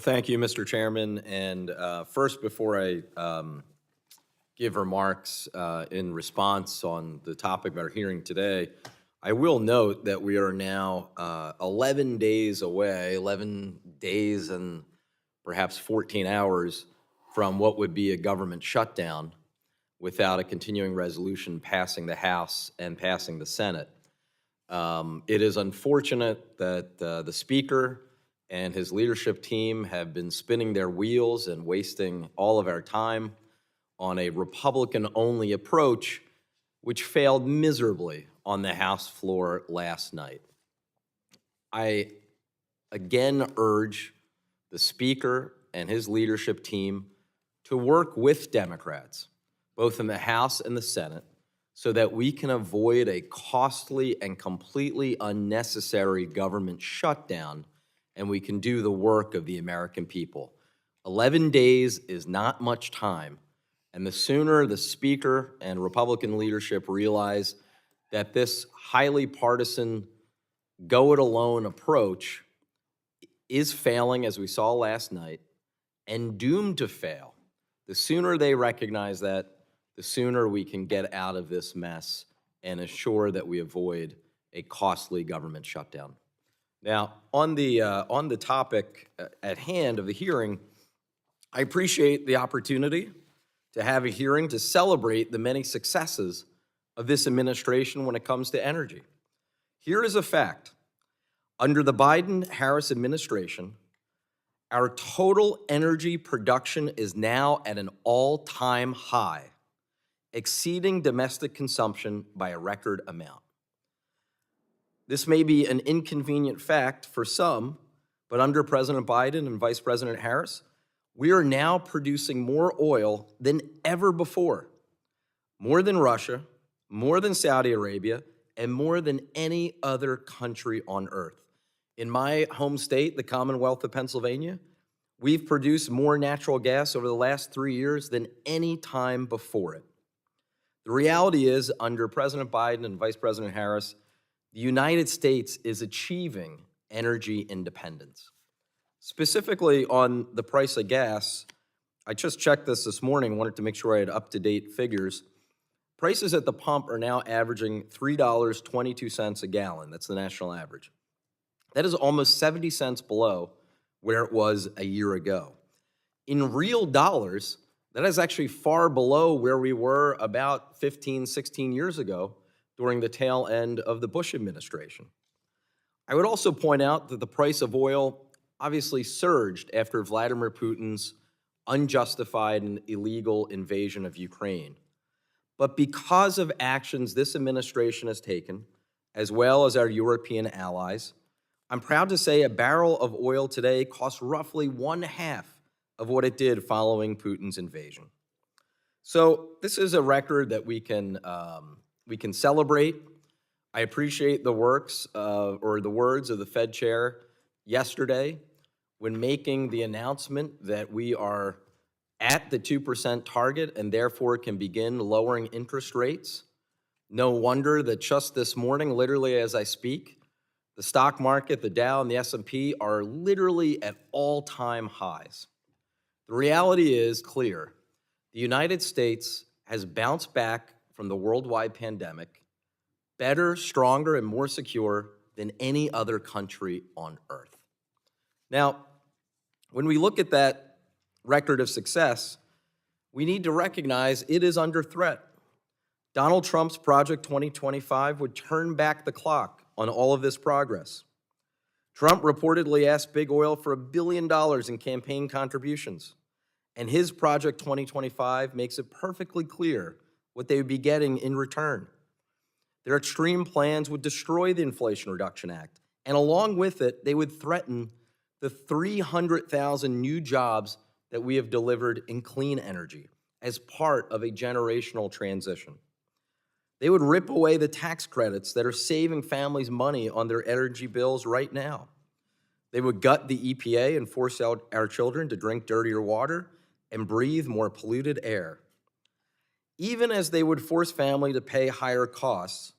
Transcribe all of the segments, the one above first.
Thank you, Mr. Chairman. And first, before I give remarks in response on the topic of our hearing today, I will note that we are now 11 days away, 11 days and perhaps 14 hours from what would be a government shutdown without a continuing resolution passing the House and passing the Senate. It is unfortunate that the Speaker and his leadership team have been spinning their wheels and wasting all of our time on a Republican-only approach, which failed miserably on the House floor last night. I again urge the Speaker and his leadership team to work with Democrats, both in the House and the Senate, so that we can avoid a costly and completely unnecessary government shutdown and we can do the work of the American people. 11 days is not much time, and the sooner the Speaker and Republican leadership realize that this highly partisan, go-it-alone approach is failing, as we saw last night, and doomed to fail, the sooner they recognize that, the sooner we can get out of this mess and assure that we avoid a costly government shutdown. Now, on the topic at hand of the hearing, I appreciate the opportunity to have a hearing to celebrate the many successes of this administration when it comes to energy. Here is a fact. Under the Biden-Harris administration, our total energy production is now at an all-time high, exceeding domestic consumption by a record amount. This may be an inconvenient fact for some, but under President Biden and Vice President Harris, we are now producing more oil than ever before, more than Russia, more than Saudi Arabia, and more than any other country on earth. In my home state, the Commonwealth of Pennsylvania, we've produced more natural gas over the last 3 years than any time before it. The reality is, under President Biden and Vice President Harris, the United States is achieving energy independence. Specifically on the price of gas, I just checked this morning, wanted to make sure I had up-to-date figures. Prices at the pump are now averaging $3.22 a gallon. That's the national average. That is almost 70 cents below where it was a year ago. In real dollars, that is actually far below where we were about 15, 16 years ago during the tail end of the Bush administration. I would also point out that the price of oil obviously surged after Vladimir Putin's unjustified and illegal invasion of Ukraine. But because of actions this administration has taken, as well as our European allies, I'm proud to say a barrel of oil today costs roughly 1/2 of what it did following Putin's invasion. So this is a record that we can celebrate. I appreciate the words of the Fed chair yesterday when making the announcement that we are at the 2% target and therefore can begin lowering interest rates. No wonder that just this morning, literally as I speak, the stock market, the Dow and the S&P are literally at all-time highs. The reality is clear. The United States has bounced back from the worldwide pandemic better, stronger, and more secure than any other country on earth. Now, when we look at that record of success, we need to recognize it is under threat. Donald Trump's Project 2025 would turn back the clock on all of this progress. Trump reportedly asked Big Oil for $1 billion in campaign contributions, and his Project 2025 makes it perfectly clear what they would be getting in return. Their extreme plans would destroy the Inflation Reduction Act, and along with it, they would threaten the 300,000 new jobs that we have delivered in clean energy as part of a generational transition. They would rip away the tax credits that are saving families money on their energy bills right now. They would gut the EPA and force out our children to drink dirtier water and breathe more polluted air. Even as they would force families to pay higher costs,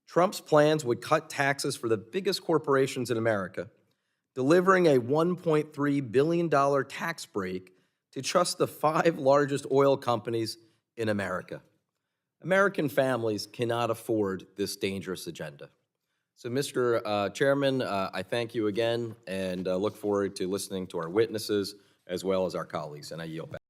Trump's plans would cut taxes for the biggest corporations in America, delivering a $1.3 billion tax break to just the 5 largest oil companies in America. American families cannot afford this dangerous agenda. So, Mr. Chairman, I thank you again and look forward to listening to our witnesses as well as our colleagues, and I yield back.